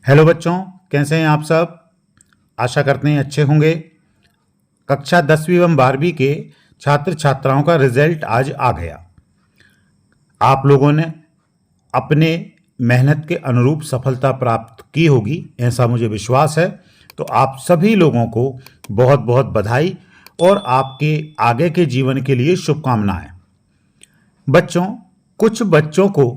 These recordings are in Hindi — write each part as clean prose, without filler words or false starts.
हेलो बच्चों, कैसे हैं आप सब। आशा करते हैं अच्छे होंगे। कक्षा 10वीं एवं 12वीं के छात्र छात्राओं का रिजल्ट आज आ गया। आप लोगों ने अपने मेहनत के अनुरूप सफलता प्राप्त की होगी, ऐसा मुझे विश्वास है। तो आप सभी लोगों को बहुत बहुत बधाई और आपके आगे के जीवन के लिए शुभकामनाएं। बच्चों, कुछ बच्चों को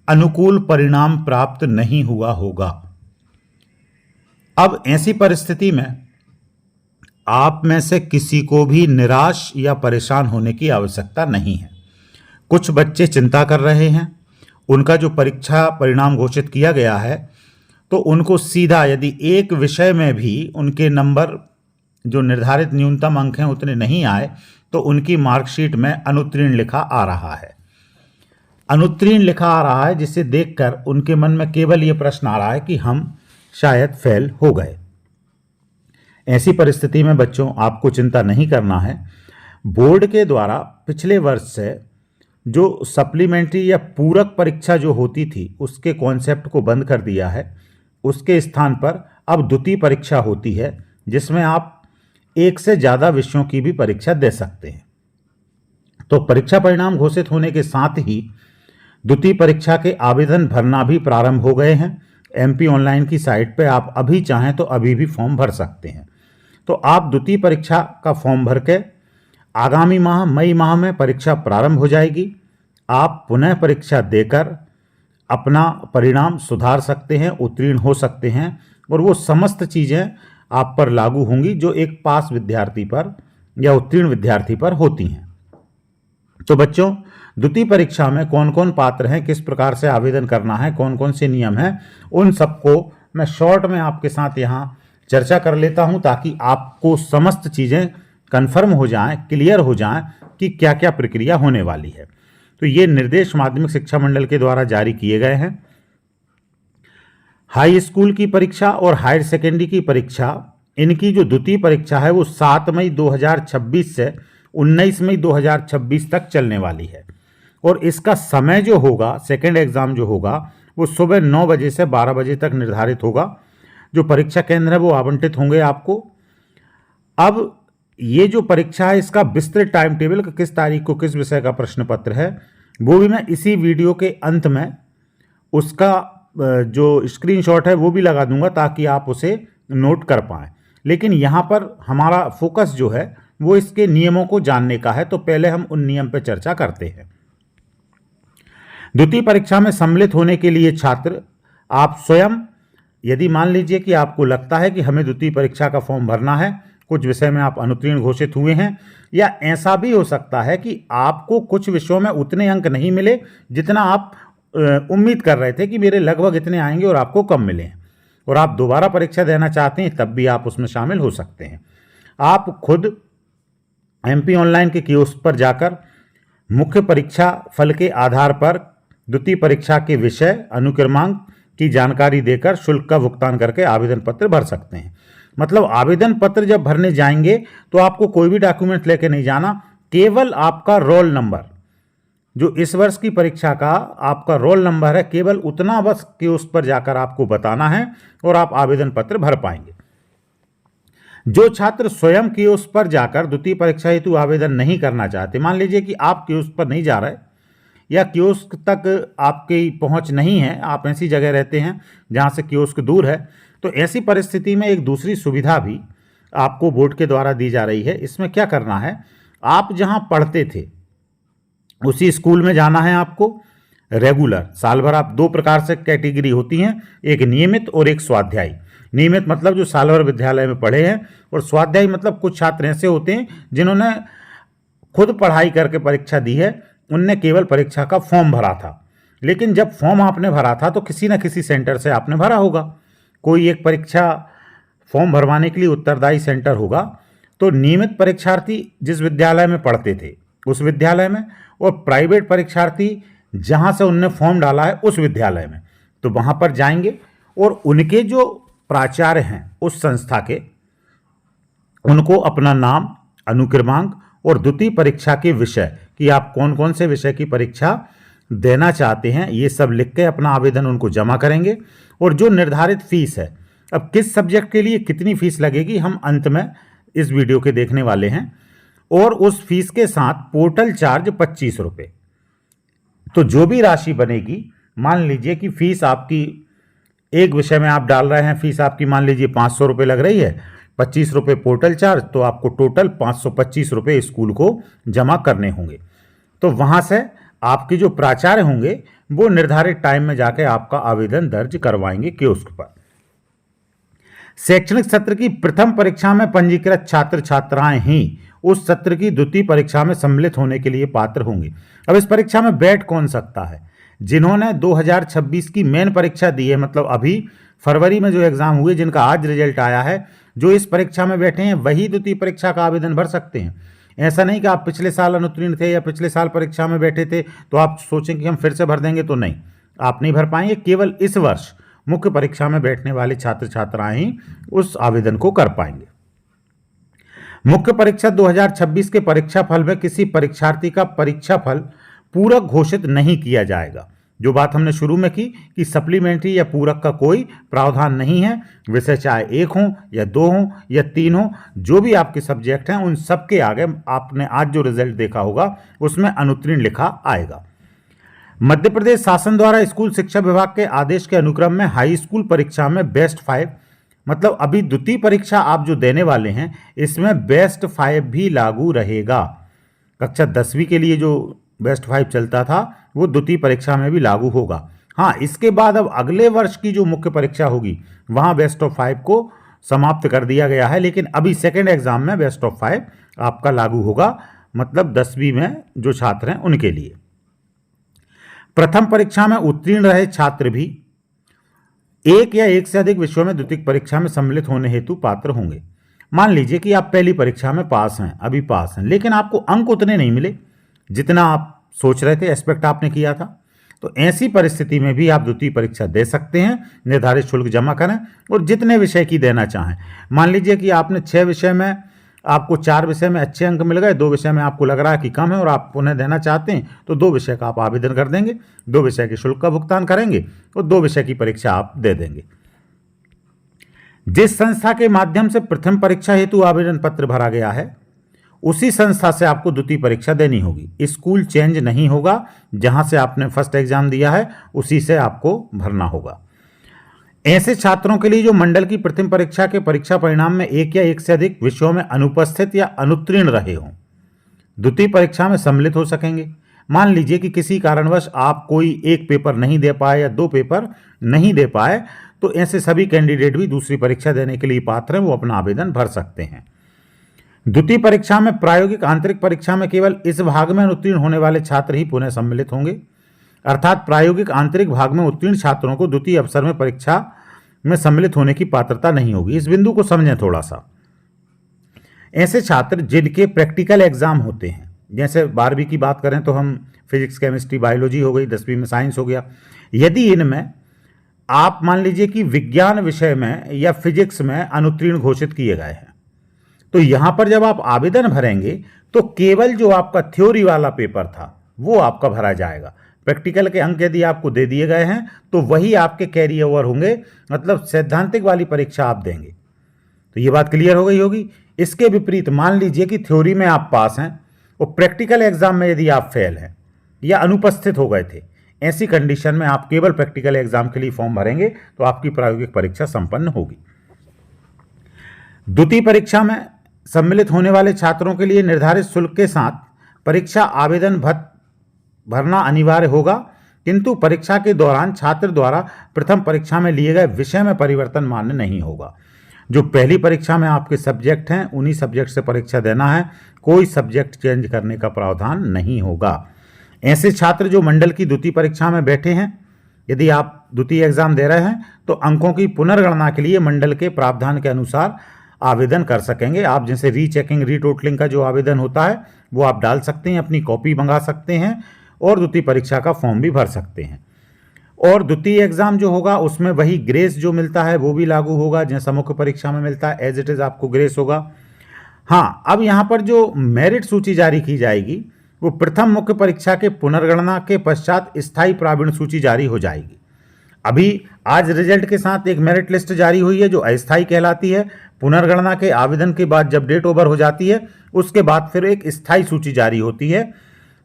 अनुकूल परिणाम प्राप्त नहीं हुआ होगा। अब ऐसी परिस्थिति में आप में से किसी को भी निराश या परेशान होने की आवश्यकता नहीं है। कुछ बच्चे चिंता कर रहे हैं, उनका जो परीक्षा परिणाम घोषित किया गया है तो उनको सीधा, यदि एक विषय में भी उनके नंबर जो निर्धारित न्यूनतम अंक हैं उतने नहीं आए तो उनकी मार्कशीट में अनुत्तीर्ण लिखा आ रहा है। अनुत्तीर्ण लिखा आ रहा है जिसे देखकर उनके मन में केवल ये प्रश्न आ रहा है कि हम शायद फेल हो गए। ऐसी परिस्थिति में बच्चों आपको चिंता नहीं करना है। बोर्ड के द्वारा पिछले वर्ष से जो सप्लीमेंट्री या पूरक परीक्षा जो होती थी उसके कॉन्सेप्ट को बंद कर दिया है। उसके स्थान पर अब द्वितीय परीक्षा होती है जिसमें आप एक से ज़्यादा विषयों की भी परीक्षा दे सकते हैं। तो परीक्षा परिणाम घोषित होने के साथ ही द्वितीय परीक्षा के आवेदन भरना भी प्रारंभ हो गए हैं। एमपी ऑनलाइन की साइट पे आप अभी चाहें तो अभी भी फॉर्म भर सकते हैं। तो आप द्वितीय परीक्षा का फॉर्म भर के आगामी माह मई माह में परीक्षा प्रारंभ हो जाएगी। आप पुनः परीक्षा देकर अपना परिणाम सुधार सकते हैं, उत्तीर्ण हो सकते हैं और वो समस्त चीज़ें आप पर लागू होंगी जो एक पास विद्यार्थी पर या उत्तीर्ण विद्यार्थी पर होती हैं। तो बच्चों, द्वितीय परीक्षा में कौन कौन पात्र हैं, किस प्रकार से आवेदन करना है, कौन कौन से नियम हैं, उन सबको मैं शॉर्ट में आपके साथ यहाँ चर्चा कर लेता हूँ ताकि आपको समस्त चीज़ें कन्फर्म हो जाएं, क्लियर हो जाएं कि क्या क्या प्रक्रिया होने वाली है। तो ये निर्देश माध्यमिक शिक्षा मंडल के द्वारा जारी किए गए हैं। हाई स्कूल की परीक्षा और हायर सेकेंडरी की परीक्षा, इनकी जो द्वितीय परीक्षा है वो 7 मई 2026 से 19 मई 2026 तक चलने वाली है। और इसका समय जो होगा, सेकेंड एग्ज़ाम जो होगा वो सुबह 9 बजे से 12 बजे तक निर्धारित होगा। जो परीक्षा केंद्र है वो आवंटित होंगे आपको। अब ये जो परीक्षा है इसका विस्तृत टाइम टेबल, किस तारीख को किस विषय का प्रश्न पत्र है, वो भी मैं इसी वीडियो के अंत में उसका जो स्क्रीनशॉट है वो भी लगा दूंगा ताकि आप उसे नोट कर पाएँ। लेकिन यहाँ पर हमारा फोकस जो है वो इसके नियमों को जानने का है। तो पहले हम उन नियम पर चर्चा करते हैं। द्वितीय परीक्षा में सम्मिलित होने के लिए छात्र आप स्वयं, यदि मान लीजिए कि आपको लगता है कि हमें द्वितीय परीक्षा का फॉर्म भरना है, कुछ विषय में आप अनुत्तीर्ण घोषित हुए हैं, या ऐसा भी हो सकता है कि आपको कुछ विषयों में उतने अंक नहीं मिले जितना आप उम्मीद कर रहे थे कि मेरे लगभग इतने आएंगे और आपको कम मिले हैं और आप दोबारा परीक्षा देना चाहते हैं, तब भी आप उसमें शामिल हो सकते हैं। आप खुद एमपी ऑनलाइन के कियोस्क पर जाकर मुख्य परीक्षा फल के आधार पर द्वितीय परीक्षा के विषय अनुक्रमांक की जानकारी देकर शुल्क का भुगतान करके आवेदन पत्र भर सकते हैं। मतलब आवेदन पत्र जब भरने जाएंगे तो आपको कोई भी डॉक्यूमेंट लेके नहीं जाना, केवल आपका रोल नंबर, जो इस वर्ष की परीक्षा का आपका रोल नंबर है, केवल उतना बस कियोस्क पर जाकर आपको बताना है और आप आवेदन पत्र भर पाएंगे। जो छात्र स्वयं कियोस्क पर जाकर द्वितीय परीक्षा हेतु आवेदन नहीं करना चाहते, मान लीजिए कि आप कियोस्क पर नहीं जा रहे या कियोस्क तक आपकी पहुंच नहीं है, आप ऐसी जगह रहते हैं जहां से कियोस्क दूर है, तो ऐसी परिस्थिति में एक दूसरी सुविधा भी आपको बोर्ड के द्वारा दी जा रही है। इसमें क्या करना है, आप जहां पढ़ते थे उसी स्कूल में जाना है आपको रेगुलर। साल भर आप 2 प्रकार से कैटेगरी होती हैं, एक नियमित और एक स्वाध्यायी। नियमित मतलब जो साल भर विद्यालय में पढ़े हैं, और स्वाध्यायी मतलब कुछ छात्र ऐसे होते हैं जिन्होंने खुद पढ़ाई करके परीक्षा दी है, उनने केवल परीक्षा का फॉर्म भरा था। लेकिन जब फॉर्म आपने भरा था तो किसी न किसी सेंटर से आपने भरा होगा, कोई एक परीक्षा फॉर्म भरवाने के लिए उत्तरदायी सेंटर होगा। तो नियमित परीक्षार्थी जिस विद्यालय में पढ़ते थे उस विद्यालय में, और प्राइवेट परीक्षार्थी जहां से उनने फॉर्म डाला है उस विद्यालय में, तो वहां पर जाएंगे और उनके जो प्राचार्य हैं उस संस्था के, उनको अपना नाम, अनुक्रमांक और द्वितीय परीक्षा के विषय कि आप कौन कौन से विषय की परीक्षा देना चाहते हैं ये सब लिख के अपना आवेदन उनको जमा करेंगे और जो निर्धारित फीस है, अब किस सब्जेक्ट के लिए कितनी फीस लगेगी हम अंत में इस वीडियो के देखने वाले हैं। और उस फीस के साथ पोर्टल चार्ज 25 रुपये। तो जो भी राशि बनेगी, मान लीजिए कि फीस आपकी एक विषय में आप डाल रहे हैं, फीस आपकी मान लीजिए 500 रुपये लग रही है, 25 रुपये पोर्टल चार्ज, तो आपको टोटल 525 रुपये स्कूल को जमा करने होंगे। तो वहाँ से आपके जो प्राचार्य होंगे वो निर्धारित टाइम में जाके आपका आवेदन दर्ज करवाएंगे कियोस्क पर। शैक्षणिक सत्र की प्रथम परीक्षा में पंजीकृत छात्र छात्राएं ही उस सत्र की द्वितीय परीक्षा में सम्मिलित होने के लिए पात्र होंगे। अब इस परीक्षा में बैठ कौन सकता है? जिन्होंने 2026 की मेन परीक्षा दी है, मतलब अभी फरवरी में जो एग्जाम हुए, जिनका आज रिजल्ट आया है, जो इस परीक्षा में बैठे हैं वही द्वितीय परीक्षा का आवेदन भर सकते हैं। ऐसा नहीं कि आप पिछले साल अनुत्तीर्ण थे या पिछले साल परीक्षा में बैठे थे तो आप सोचें कि हम फिर से भर देंगे, तो नहीं, आप नहीं भर पाएंगे। केवल इस वर्ष मुख्य परीक्षा में बैठने वाले छात्र छात्राएं ही उस आवेदन को कर पाएंगे। मुख्य परीक्षा 2026 के परीक्षा फल में किसी परीक्षार्थी का परीक्षा फल पूरक घोषित नहीं किया जाएगा। जो बात हमने शुरू में की कि सप्लीमेंट्री या पूरक का कोई प्रावधान नहीं है। विषय चाहे 1 हो या 2 हो या 3 हो, जो भी आपके सब्जेक्ट हैं उन सब के आगे आपने आज जो रिजल्ट देखा होगा उसमें अनुत्तीर्ण लिखा आएगा। मध्य प्रदेश शासन द्वारा स्कूल शिक्षा विभाग के आदेश के अनुक्रम में हाई स्कूल परीक्षा में बेस्ट 5, मतलब अभी द्वितीय परीक्षा आप जो देने वाले हैं इसमें बेस्ट 5 भी लागू रहेगा। कक्षा 10वीं के लिए जो बेस्ट 5 चलता था वो द्वितीय परीक्षा में भी लागू होगा। हाँ, इसके बाद अब अगले वर्ष की जो मुख्य परीक्षा होगी वहाँ बेस्ट ऑफ 5 को समाप्त कर दिया गया है, लेकिन अभी सेकेंड एग्जाम में बेस्ट ऑफ 5 आपका लागू होगा, मतलब 10वीं में जो छात्र हैं उनके लिए। प्रथम परीक्षा में उत्तीर्ण रहे छात्र भी एक या एक से अधिक विषयों में द्वितीय परीक्षा में सम्मिलित होने हेतु पात्र होंगे। मान लीजिए कि आप पहली परीक्षा में पास हैं, अभी पास हैं, लेकिन आपको अंक उतने नहीं मिले जितना आप सोच रहे थे, एक्सपेक्ट आपने किया था, तो ऐसी परिस्थिति में भी आप द्वितीय परीक्षा दे सकते हैं। निर्धारित शुल्क जमा करें और जितने विषय की देना चाहें। मान लीजिए कि आपने 6 विषय में, आपको 4 विषय में अच्छे अंक मिल गए, 2 विषय में आपको लग रहा है कि कम है और आप उन्हें देना चाहते हैं, तो 2 विषय का आप आवेदन कर देंगे, 2 विषय के शुल्क का भुगतान करेंगे और 2 विषय की परीक्षा आप दे देंगे। जिस संस्था के माध्यम से प्रथम परीक्षा हेतु आवेदन पत्र भरा गया है उसी संस्था से आपको द्वितीय परीक्षा देनी होगी। स्कूल चेंज नहीं होगा, जहां से आपने फर्स्ट एग्जाम दिया है उसी से आपको भरना होगा। ऐसे छात्रों के लिए जो मंडल की प्रथम परीक्षा के परीक्षा परिणाम में एक या एक से अधिक विषयों में अनुपस्थित या अनुत्तीर्ण रहे हों, द्वितीय परीक्षा में सम्मिलित हो सकेंगे। मान लीजिए कि किसी कारणवश आप कोई एक पेपर नहीं दे पाए या 2 पेपर नहीं दे पाए, तो ऐसे सभी कैंडिडेट भी दूसरी परीक्षा देने के लिए पात्र हैं, वो अपना आवेदन भर सकते हैं। द्वितीय परीक्षा में प्रायोगिक आंतरिक परीक्षा में केवल इस भाग में उत्तीर्ण होने वाले छात्र ही पुनः सम्मिलित होंगे, अर्थात प्रायोगिक आंतरिक भाग में उत्तीर्ण छात्रों को द्वितीय अवसर में परीक्षा में सम्मिलित होने की पात्रता नहीं होगी। इस बिंदु को समझें थोड़ा सा। ऐसे छात्र जिनके प्रैक्टिकल एग्जाम होते हैं, जैसे 12वीं की बात करें तो हम फिजिक्स केमिस्ट्री बायोलॉजी हो गई, 10वीं में साइंस हो गया, यदि इनमें आप मान लीजिए कि विज्ञान विषय में या फिजिक्स में अनुत्तीर्ण घोषित किए गए हैं, तो यहां पर जब आप आवेदन भरेंगे तो केवल जो आपका थ्योरी वाला पेपर था वो आपका भरा जाएगा। प्रैक्टिकल के अंक यदि आपको दे दिए गए हैं तो वही आपके कैरी ओवर होंगे, मतलब सैद्धांतिक वाली परीक्षा आप देंगे। तो ये बात क्लियर हो गई होगी। इसके विपरीत मान लीजिए कि थ्योरी में आप पास हैं और प्रैक्टिकल एग्जाम में यदि आप फेल हैं या अनुपस्थित हो गए थे, ऐसी कंडीशन में आप केवल प्रैक्टिकल एग्जाम के लिए फॉर्म भरेंगे तो आपकी प्रायोगिक परीक्षा संपन्न होगी। द्वितीय परीक्षा में सम्मिलित होने वाले छात्रों के लिए निर्धारित शुल्क के साथ परीक्षा आवेदन भरना अनिवार्य होगा, किंतु परीक्षा के दौरान छात्र द्वारा प्रथम परीक्षा में लिए गए विषय में परिवर्तन मान्य नहीं होगा। जो पहली परीक्षा में आपके सब्जेक्ट हैं उन्हीं सब्जेक्ट से परीक्षा देना है, कोई सब्जेक्ट चेंज करने का प्रावधान नहीं होगा। ऐसे छात्र जो मंडल की द्वितीय परीक्षा में बैठे हैं, यदि आप द्वितीय एग्जाम दे रहे हैं तो अंकों की पुनर्गणना के लिए मंडल के प्रावधान के अनुसार आवेदन कर सकेंगे। आप जैसे रीचेकिंग रीटोटलिंग का जो आवेदन होता है वो आप डाल सकते हैं, अपनी कॉपी मंगा सकते हैं और द्वितीय परीक्षा का फॉर्म भी भर सकते हैं। और द्वितीय एग्जाम जो होगा उसमें वही ग्रेस जो मिलता है वो भी लागू होगा, जैसा मुख्य परीक्षा में मिलता है एज इट इज आपको ग्रेस होगा। हाँ, अब यहाँ पर जो मेरिट सूची जारी की जाएगी वो प्रथम मुख्य परीक्षा के पुनर्गणना के पश्चात स्थायी प्रावीण्य सूची जारी हो जाएगी। अभी आज रिजल्ट के साथ एक मेरिट लिस्ट जारी हुई है जो अस्थायी कहलाती है। पुनर्गणना के आवेदन के बाद जब डेट ओवर हो जाती है उसके बाद फिर एक स्थायी सूची जारी होती है।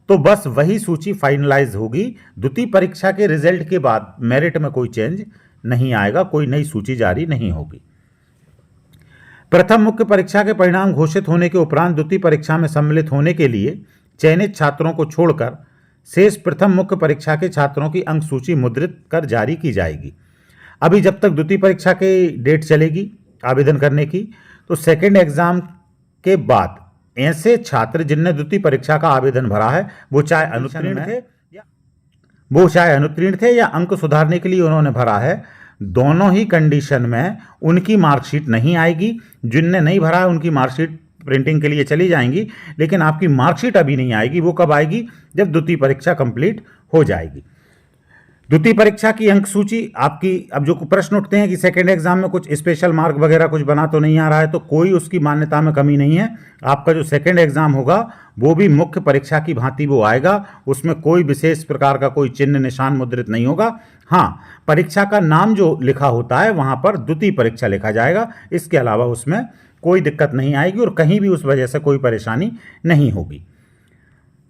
तो बस वही सूची फाइनलाइज होगी। द्वितीय परीक्षा के रिजल्ट के बाद मेरिट में कोई चेंज नहीं आएगा, कोई नई सूची जारी नहीं होगी। प्रथम मुख्य परीक्षा के परिणाम घोषित होने के उपरांत द्वितीय परीक्षा में सम्मिलित होने के लिए चयनित छात्रों को छोड़कर शेष प्रथम मुख्य परीक्षा के छात्रों की अंक सूची मुद्रित कर जारी की जाएगी। अभी जब तक द्वितीय परीक्षा की डेट चलेगी आवेदन करने की, तो सेकेंड एग्जाम के बाद ऐसे छात्र जिनने द्वितीय परीक्षा का आवेदन भरा है, वो चाहे अनुत्तीर्ण थे या अंक सुधारने के लिए उन्होंने भरा है, दोनों ही कंडीशन में उनकी मार्कशीट नहीं आएगी। जिनने नहीं भरा है उनकी मार्कशीट प्रिंटिंग के लिए चली जाएंगी, लेकिन आपकी मार्कशीट अभी नहीं आएगी। वो कब आएगी? जब द्वितीय परीक्षा कंप्लीट हो जाएगी। द्वितीय परीक्षा की अंक सूची आपकी, अब जो प्रश्न उठते हैं कि सेकेंड एग्जाम में कुछ स्पेशल मार्क वगैरह कुछ बना तो नहीं आ रहा है, तो कोई उसकी मान्यता में कमी नहीं है। आपका जो सेकेंड एग्जाम होगा वो भी मुख्य परीक्षा की भांति वो आएगा, उसमें कोई विशेष प्रकार का कोई चिन्ह निशान मुद्रित नहीं होगा। हाँ, परीक्षा का नाम जो लिखा होता है वहां पर द्वितीय परीक्षा लिखा जाएगा, इसके अलावा उसमें कोई दिक्कत नहीं आएगी और कहीं भी उस वजह से कोई परेशानी नहीं होगी।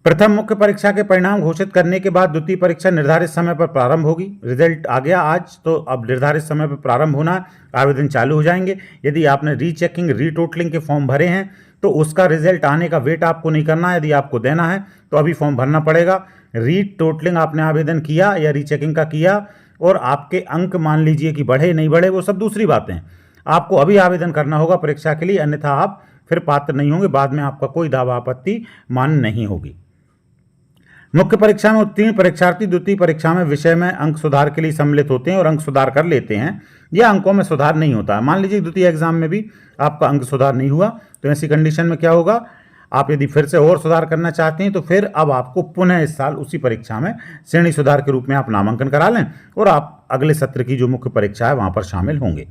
प्रथम मुख्य परीक्षा के परिणाम घोषित करने के बाद द्वितीय परीक्षा निर्धारित समय पर प्रारंभ होगी। रिजल्ट आ गया आज, तो अब निर्धारित समय पर प्रारंभ होना, आवेदन चालू हो जाएंगे। यदि आपने रीचेकिंग रीटोटलिंग के फॉर्म भरे हैं तो उसका रिजल्ट आने का वेट आपको नहीं करना है। यदि आपको देना है तो अभी फॉर्म भरना पड़ेगा। रीटोटलिंग आपने आवेदन किया या रीचेकिंग का किया और आपके अंक मान लीजिए कि बढ़े नहीं बढ़े, वो सब दूसरी बातें। आपको अभी आवेदन करना होगा परीक्षा के लिए, अन्यथा आप फिर पात्र नहीं होंगे, बाद में आपका कोई दावा आपत्ति मान्य नहीं होगी। मुख्य परीक्षा में उत्तीर्ण परीक्षार्थी द्वितीय परीक्षा में विषय में अंक सुधार के लिए सम्मिलित होते हैं और अंक सुधार कर लेते हैं, या अंकों में सुधार नहीं होता है। मान लीजिए द्वितीय एग्जाम में भी आपका अंक सुधार नहीं हुआ, तो ऐसी कंडीशन में क्या होगा, आप यदि फिर से और सुधार करना चाहते हैं तो फिर अब आपको पुनः इस साल उसी परीक्षा में श्रेणी सुधार के रूप में आप नामांकन करा लें और आप अगले सत्र की जो मुख्य परीक्षा है वहां पर शामिल होंगे।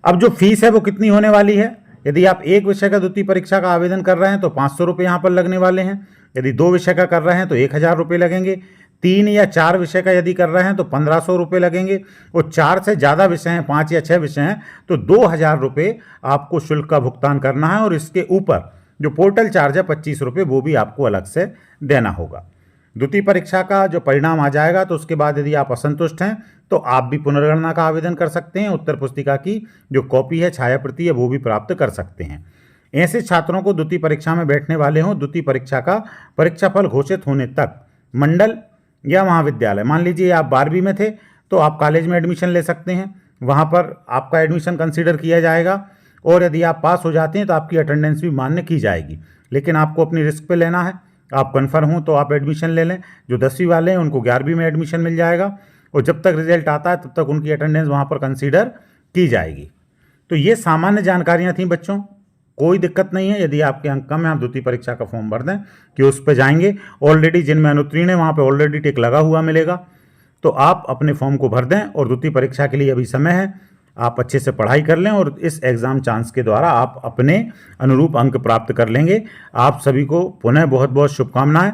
अब जो फीस है वो कितनी होने वाली है? यदि आप एक विषय का द्वितीय परीक्षा का आवेदन कर रहे हैं तो 500 रुपये यहाँ पर लगने वाले हैं। यदि 2 विषय का कर रहे हैं तो 1000 रुपये लगेंगे। 3 या 4 विषय का यदि कर रहे हैं तो 1500 रुपये लगेंगे। और 4 से ज़्यादा विषय हैं, 5 या 6 विषय हैं, तो 2000 रुपये आपको शुल्क का भुगतान करना है। और इसके ऊपर जो पोर्टल चार्ज है 25 रुपये, वो भी आपको अलग से देना होगा। द्वितीय परीक्षा का जो परिणाम आ जाएगा तो उसके बाद यदि आप असंतुष्ट हैं तो आप भी पुनर्गणना का आवेदन कर सकते हैं। उत्तर पुस्तिका की जो कॉपी है, छाया प्रति है, वो भी प्राप्त कर सकते हैं। ऐसे छात्रों को द्वितीय परीक्षा में बैठने वाले हों, द्वितीय परीक्षा का परीक्षाफल घोषित होने तक मंडल या महाविद्यालय, मान लीजिए आप 12वीं में थे तो आप कॉलेज में एडमिशन ले सकते हैं, वहाँ पर आपका एडमिशन कंसीडर किया जाएगा। और यदि आप पास हो जाते हैं तो आपकी अटेंडेंस भी मान्य की जाएगी, लेकिन आपको अपनी रिस्क पे लेना है। आप कन्फर्म हो तो आप एडमिशन ले लें। जो 10वीं वाले हैं उनको 11वीं में एडमिशन मिल जाएगा और जब तक रिजल्ट आता है तब तक उनकी अटेंडेंस वहाँ पर कंसीडर की जाएगी। तो ये सामान्य जानकारियाँ थीं बच्चों, कोई दिक्कत नहीं है। यदि आपके अंक कम है आप द्वितीय परीक्षा का फॉर्म भर दें कि उस पर जाएंगे। ऑलरेडी जिनमें अनुत्तीर्ण है वहाँ पर ऑलरेडी टिक लगा हुआ मिलेगा, तो आप अपने फॉर्म को भर दें। और द्वितीय परीक्षा के लिए अभी समय है, आप अच्छे से पढ़ाई कर लें और इस एग्ज़ाम चांस के द्वारा आप अपने अनुरूप अंक प्राप्त कर लेंगे। आप सभी को पुनः बहुत बहुत शुभकामनाएं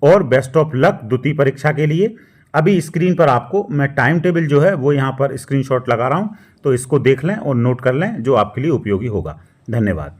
और बेस्ट ऑफ लक द्वितीय परीक्षा के लिए। अभी स्क्रीन पर आपको मैं टाइम टेबल जो है वो यहाँ पर स्क्रीनशॉट लगा रहा हूँ, तो इसको देख लें और नोट कर लें, जो आपके लिए उपयोगी होगा। धन्यवाद।